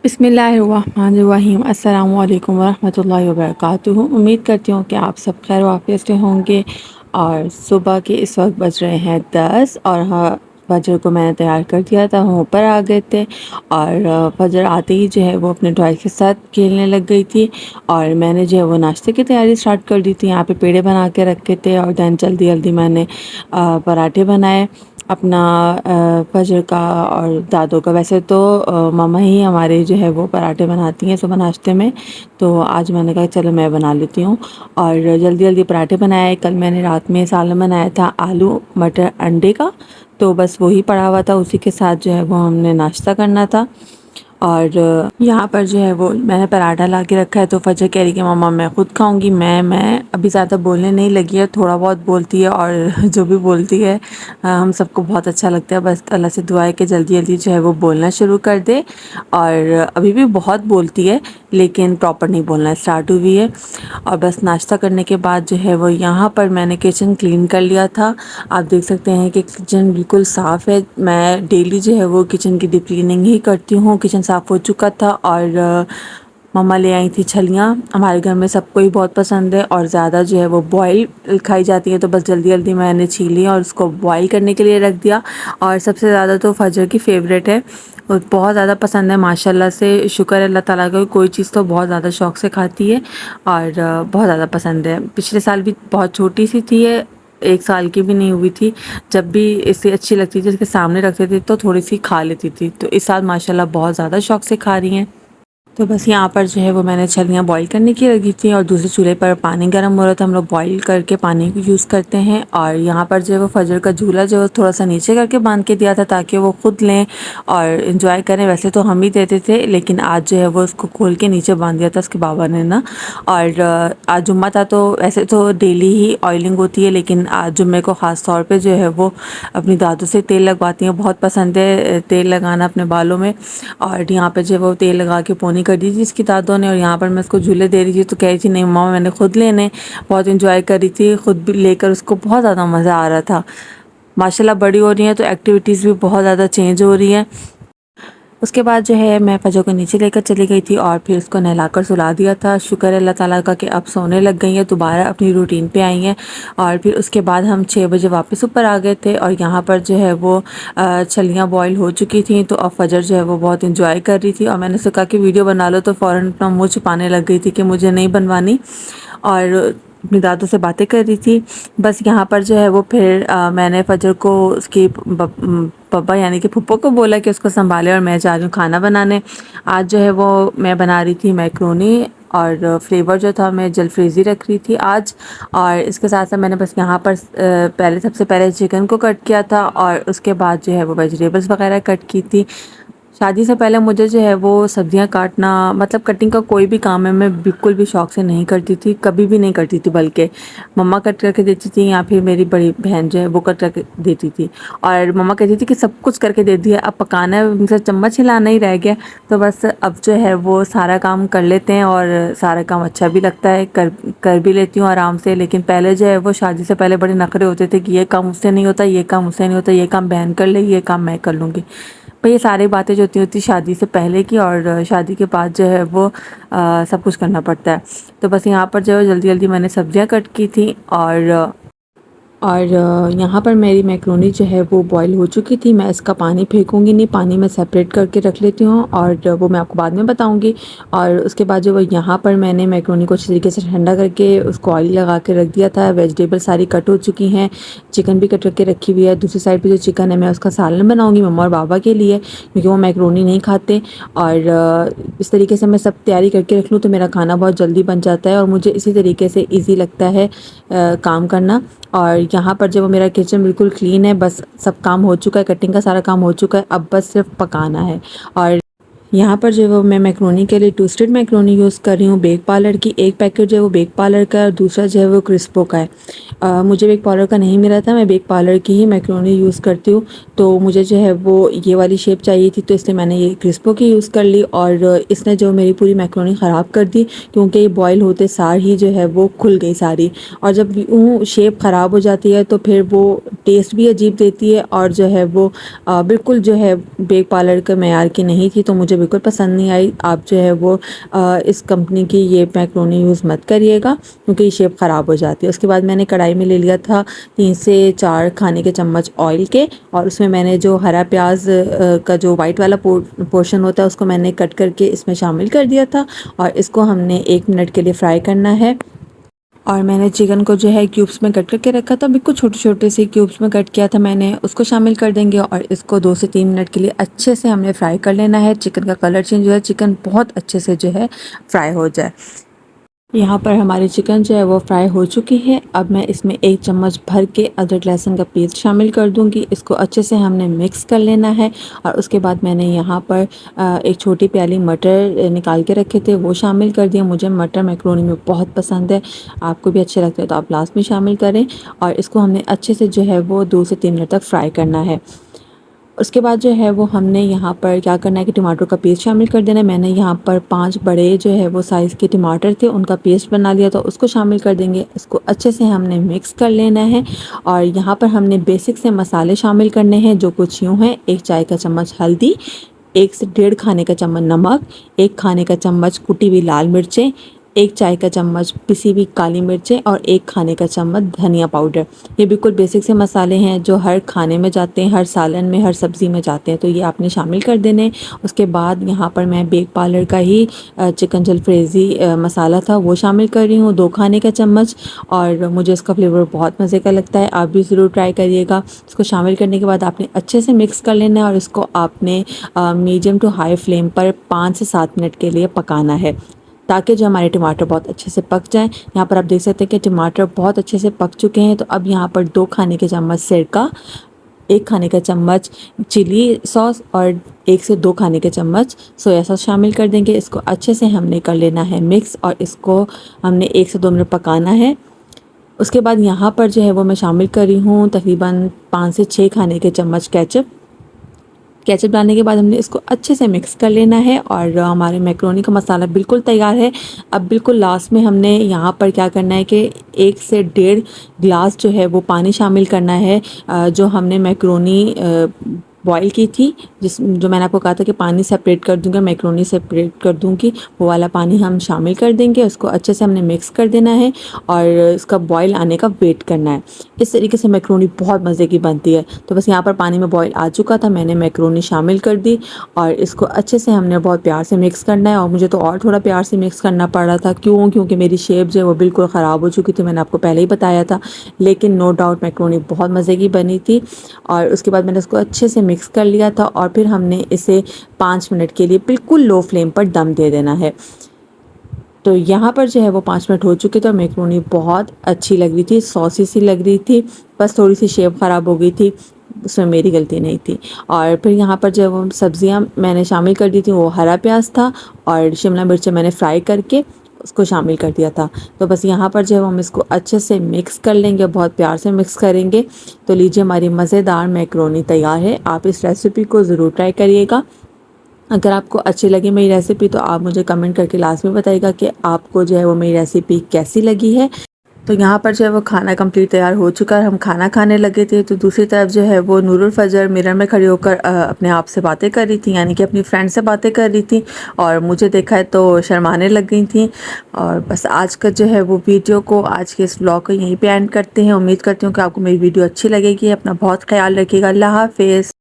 बिस्मिल्लाहिर्रहमानिर्रहीम अस्सलामु अलैकुम वरहमतुल्लाहि वबरकातुहू। उम्मीद करती हूँ कि आप सब खैर वाफियत से होंगे। और सुबह के इस वक्त बज रहे हैं 10 और हाँ, फजर को मैंने तैयार कर दिया था, हम ऊपर आ गए थे। और फजर आते ही जो है वो अपने टॉय के साथ खेलने लग गई थी और मैंने जो है वो नाश्ते की तैयारी स्टार्ट कर दी थी। यहाँ पे पेड़े बना के रखे थे और दैन जल्दी जल्दी मैंने पराठे बनाए अपना फजर का और दादों का। वैसे तो मामा ही हमारे जो है वो पराठे बनाती हैं सुबह नाश्ते में, तो आज मैंने कहा चलो मैं बना लेती हूँ और जल्दी जल्दी पराठे बनाए। कल मैंने रात में सालन बनाया था आलू मटर अंडे का, तो बस वही पड़ा हुआ था, उसी के साथ जो है वो हमने नाश्ता करना था। और यहाँ पर जो है वो मैंने पराठा ला के रखा है, तो फजर कह रही कि मम्मा मैं ख़ुद खाऊंगी। मैं अभी ज़्यादा बोलने नहीं लगी है, थोड़ा बहुत बोलती है और जो भी बोलती है हम सबको बहुत अच्छा लगता है। बस अल्लाह से दुआ है कि जल्दी जल्दी जो है वो बोलना शुरू कर दे। और अभी भी बहुत बोलती है लेकिन प्रॉपर नहीं बोलना स्टार्ट हुई है। और बस नाश्ता करने के बाद जो है वो यहाँ पर मैंने किचन क्लीन कर लिया था। आप देख सकते हैं कि किचन बिल्कुल साफ़ है। मैं डेली जो है वो किचन की डीप क्लीनिंग ही करती हूँ। किचन साफ़ हो चुका था और मम्मा ले आई थी छलियाँ। हमारे घर में सबको ही बहुत पसंद है और ज़्यादा जो है वो बॉयल खाई जाती है, तो बस जल्दी जल्दी मैंने छीली और उसको बॉयल करने के लिए रख दिया। और सबसे ज़्यादा तो फजर की फ़ेवरेट है और बहुत ज़्यादा पसंद है माशाल्लाह से। शुक्र है अल्लाह ताला का, कोई चीज़ तो बहुत ज़्यादा शौक़ से खाती है और बहुत ज़्यादा पसंद है। पिछले साल भी बहुत छोटी सी थी, 1 साल की भी नहीं हुई थी, जब भी इसे अच्छी लगती थी इसके सामने रखते थे तो थोड़ी सी खा लेती थी। तो इस साल माशाल्लाह बहुत ज़्यादा शौक़ से खा रही हैं। तो बस यहाँ पर जो है वो मैंने छलियाँ बॉईल करने की रखी थी और दूसरे चूल्हे पर पानी गर्म हो रहा था। हम लोग बॉईल करके पानी को यूज़ करते हैं। और यहाँ पर जो है वो फजर का झूला जो है थोड़ा सा नीचे करके बांध के दिया था ताकि वो ख़ुद लें और इन्जॉय करें। वैसे तो हम ही देते थे लेकिन आज जो है वो उसको खोल के नीचे बांध दिया था उसके बाबा ने ना। और आज जुम्मा था तो वैसे तो डेली ही ऑयलिंग होती है, लेकिन आज जुम्मे को ख़ास तौर पर जो है वो अपनी दादू से तेल लगवाती हैं। बहुत पसंद है तेल लगाना अपने बालों में। और यहाँ पर जो है वो तेल लगा के पोनी कर दी थी इसकी दादों ने। और यहाँ पर मैं उसको झूले दे रही थी तो कह रही थी नहीं मम्मा मैंने खुद लेने। बहुत इंजॉय कर रही थी, खुद भी लेकर उसको बहुत ज़्यादा मज़ा आ रहा था। माशाल्लाह बड़ी हो रही हैं तो एक्टिविटीज़ भी बहुत ज़्यादा चेंज हो रही हैं। उसके बाद जो है मैं फजर को नीचे लेकर चली गई थी और फिर उसको नहलाकर सुला दिया था। शुक्र है अल्लाह ताला का कि अब सोने लग गई हैं, दोबारा अपनी रूटीन पे आई हैं। और फिर उसके बाद हम 6 बजे वापस ऊपर आ गए थे और यहाँ पर जो है वो छलियाँ बॉईल हो चुकी थी। तो अब फजर जो है वो बहुत इंजॉय कर रही थी और मैंने उससे कहा कि वीडियो बना लो, तो फ़ौरन अपना मुँह छुपाने लग गई थी कि मुझे नहीं बनवानी और अपनी दादों से बातें कर रही थी। बस यहाँ पर जो है वो फिर मैंने फजर को उसकी पापा यानी कि फुप्पो को बोला कि उसको संभाले और मैं जा रही हूँ खाना बनाने। आज जो है वो मैं बना रही थी मैक्रोनी और फ्लेवर जो था मैं जलफ्रेज़ी रख रही थी आज। और इसके साथ साथ मैंने बस यहाँ पर पहले सबसे पहले चिकन को कट किया था और उसके बाद जो है वो वेजिटेबल्स वगैरह कट की थी। शादी से पहले मुझे जो है वो सब्जियां काटना मतलब कटिंग का कोई भी काम है मैं बिल्कुल भी शौक़ से नहीं करती थी, कभी भी नहीं करती थी। बल्कि मम्मा कट करके देती थी या फिर मेरी बड़ी बहन जो है वो कट करके देती थी। और मम्मा कहती थी कि सब कुछ करके दे दिया, अब पकाना है, उनसे चम्मच हिलाना ही रह गया। तो बस अब जो है वो सारा काम कर लेते हैं और सारा काम अच्छा भी लगता है, कर भी लेती हूँ आराम से। लेकिन पहले जो है वो शादी से पहले बड़े नखरे होते थे कि ये काम मुझसे नहीं होता, ये काम मुझसे नहीं होता, ये काम बहन कर लेगी, ये काम मैं कर लूँगी। पर ये सारी बातें जो होती शादी से पहले की और शादी के बाद जो है वो सब कुछ करना पड़ता है। तो बस यहाँ पर जो है जल्दी जल्दी मैंने सब्जियां कट की थी और यहाँ पर मेरी मैक्रोनी जो है वो बॉईल हो चुकी थी। मैं इसका पानी फेंकूँगी नहीं, पानी मैं सेपरेट करके रख लेती हूँ और वो मैं आपको बाद में बताऊँगी। और उसके बाद जो वो यहाँ पर मैंने मैक्रोनी को अच्छी तरीके से ठंडा करके उसको ऑयल लगा के रख दिया था। वेजिटेबल सारी कट हो चुकी हैं, चिकन भी कट करके रखी हुई है। दूसरी साइड पर जो चिकन है मैं उसका सालन बनाऊँगी मम्मा और बाबा के लिए, क्योंकि वो मैक्रोनी नहीं खाते। और इस तरीके से मैं सब तैयारी करके रख लूँ तो मेरा खाना बहुत जल्दी बन जाता है और मुझे इसी तरीके से ईज़ी लगता है काम करना। और यहाँ पर जब मेरा किचन बिल्कुल क्लीन है, बस सब काम हो चुका है, कटिंग का सारा काम हो चुका है, अब बस सिर्फ पकाना है। और यहाँ पर जो है वो मैं मैक्रोनी के लिए टोस्टेड मैक्रोनी यूज़ कर रही हूँ बेक पार्लर की। एक पैकेट जो है वो बेक पार्लर का है और दूसरा जो है वो क्रिस्पो का है। मुझे बेक पार्लर का नहीं मिला था, मैं बेक पार्लर की ही मैक्रोनी यूज़ करती हूँ। तो मुझे जो है वो ये वाली शेप चाहिए थी तो इसलिए मैंने ये क्रिस्पो की यूज़ कर ली और इसने जो मेरी पूरी मैक्रोनी ख़राब कर दी, क्योंकि ये बॉयल होते सार ही जो है वो खुल गई सारी। और जब वो शेप ख़राब हो जाती है तो फिर वो टेस्ट भी अजीब देती है और जो है वो बिल्कुल जो है बेक पार्लर के मेयार की नहीं थी, तो मुझे बिल्कुल पसंद नहीं आई। आप जो है वो इस कंपनी की ये मैक्रोनी यूज़ मत करिएगा क्योंकि ये शेप ख़राब हो जाती है। उसके बाद मैंने कढ़ाई में ले लिया था 3 से 4 खाने के चम्मच ऑयल के, और उसमें मैंने जो हरा प्याज का जो वाइट वाला पोर्शन होता है उसको मैंने कट करके इसमें शामिल कर दिया था, और इसको हमने 1 मिनट के लिए फ्राई करना है। और मैंने चिकन को जो है क्यूब्स में कट करके रखा था, बिल्कुल छोटे छोटे से क्यूब्स में कट किया था मैंने, उसको शामिल कर देंगे और इसको 2 से 3 मिनट के लिए अच्छे से हमने फ्राई कर लेना है। चिकन का कलर चेंज हो जाए, चिकन बहुत अच्छे से जो है फ्राई हो जाए। यहाँ पर हमारी चिकन जो है वो फ्राई हो चुकी है। अब मैं इसमें 1 चम्मच भर के अदरक लहसुन का पेस्ट शामिल कर दूँगी। इसको अच्छे से हमने मिक्स कर लेना है, और उसके बाद मैंने यहाँ पर एक छोटी प्याली मटर निकाल के रखे थे, वो शामिल कर दिया। मुझे मटर मैक्रोनी में बहुत पसंद है, आपको भी अच्छे लगते हैं तो आप लास्ट में शामिल करें। और इसको हमने अच्छे से जो है वो 2 से 3 मिनट तक फ्राई करना है। उसके बाद जो है वो हमने यहाँ पर क्या करना है कि टमाटर का पेस्ट शामिल कर देना है। मैंने यहाँ पर 5 बड़े जो है वो साइज़ के टमाटर थे, उनका पेस्ट बना लिया, तो उसको शामिल कर देंगे। इसको अच्छे से हमने मिक्स कर लेना है, और यहाँ पर हमने बेसिक से मसाले शामिल करने हैं जो कुछ यूँ हैं: 1 चाय का चम्मच हल्दी, 1 से 1.5 खाने का चम्मच नमक, 1 खाने का चम्मच कुटी हुई लाल मिर्चें, 1 चाय का चम्मच पिसी हुई काली मिर्चें, और 1 खाने का चम्मच धनिया पाउडर। ये बिल्कुल बेसिक से मसाले हैं जो हर खाने में जाते हैं, हर सालन में, हर सब्ज़ी में जाते हैं, तो ये आपने शामिल कर देने। उसके बाद यहाँ पर मैं बेक पार्लर का ही चिकन जलफ्रेज़ी मसाला था वो शामिल कर रही हूँ, 2 खाने का चम्मच, और मुझे इसका फ्लेवर बहुत मज़े का लगता है, आप भी ज़रूर ट्राई करिएगा। इसको शामिल करने के बाद आपने अच्छे से मिक्स कर लेना है, और इसको आपने मीडियम टू हाई फ्लेम पर 5 से 7 मिनट के लिए पकाना है, ताकि जो हमारे टमाटर बहुत अच्छे से पक जाएं। यहाँ पर आप देख सकते हैं कि टमाटर बहुत अच्छे से पक चुके हैं। तो अब यहाँ पर 2 खाने के चम्मच सिरका, 1 खाने का चम्मच चिली सॉस, और 1 से 2 खाने के चम्मच सोया सॉस शामिल कर देंगे। इसको अच्छे से हमने कर लेना है मिक्स, और इसको हमने 1 से 2 मिनट पकाना है। उसके बाद यहाँ पर जो है वो मैं शामिल कर रही हूँ तकरीबन 5 से 6 खाने के चम्मच केचप डालने के बाद हमने इसको अच्छे से मिक्स कर लेना है, और हमारे मैक्रोनी का मसाला बिल्कुल तैयार है। अब बिल्कुल लास्ट में हमने यहाँ पर क्या करना है कि 1 से 1.5 गिलास जो है वो पानी शामिल करना है, जो हमने मैक्रोनी बॉईल की थी, जो मैंने आपको कहा था कि पानी सेपरेट कर दूंगा, मैक्रोनी सेपरेट कर दूंगी, वो वाला पानी हम शामिल कर देंगे। उसको अच्छे से हमने मिक्स कर देना है, और इसका बॉईल आने का वेट करना है। इस तरीके से मैक्रोनी बहुत मज़े की बनती है। तो बस यहाँ पर पानी में बॉईल आ चुका था, मैंने मैक्रोनी शामिल कर दी, और इसको अच्छे से हमने बहुत प्यार से मिक्स करना है। और मुझे तो और थोड़ा प्यार से मिक्स करना पड़ रहा था, क्योंकि मेरी शेप जो है वो बिल्कुल ख़राब हो चुकी थी, मैंने आपको पहले ही बताया था। लेकिन नो डाउट मैक्रोनी बहुत मज़े की बनी थी। और उसके बाद मैंने इसको अच्छे से मिक्स कर लिया था, और फिर हमने इसे 5 मिनट के लिए बिल्कुल लो फ्लेम पर दम दे देना है। तो यहाँ पर जो है वो 5 मिनट हो चुके थे, और मैक्रोनी बहुत अच्छी लग रही थी, सॉसी सी लग रही थी, बस थोड़ी सी शेप ख़राब हो गई थी, उसमें मेरी गलती नहीं थी। और फिर यहाँ पर जो वो सब्ज़ियाँ मैंने शामिल कर दी थी, वो हरा प्याज था, और शिमला मिर्च मैंने फ्राई करके उसको शामिल कर दिया था। तो बस यहाँ पर जो है हम इसको अच्छे से मिक्स कर लेंगे, बहुत प्यार से मिक्स करेंगे। तो लीजिए, हमारी मज़ेदार मैक्रोनी तैयार है। आप इस रेसिपी को ज़रूर ट्राई करिएगा। अगर आपको अच्छी लगी मेरी रेसिपी तो आप मुझे कमेंट करके लास्ट में बताइएगा कि आपको जो है वो मेरी रेसिपी कैसी लगी है। तो यहाँ पर जो है वो खाना कंप्लीट तैयार हो चुका है, हम खाना खाने लगे थे। तो दूसरी तरफ जो है वो नूरुल फजर मिरर में खड़ी होकर अपने आप से बातें कर रही थी, यानी कि अपनी फ्रेंड से बातें कर रही थी, और मुझे देखा है तो शर्माने लग गई थी। और बस आज का जो है वो वीडियो को, आज के इस व्लॉग को यहीं पे एंड करते हैं। उम्मीद करती हूँ कि आपको मेरी वीडियो अच्छी लगेगी। अपना बहुत ख्याल रखिएगा। अल्लाह हाफ़िज़।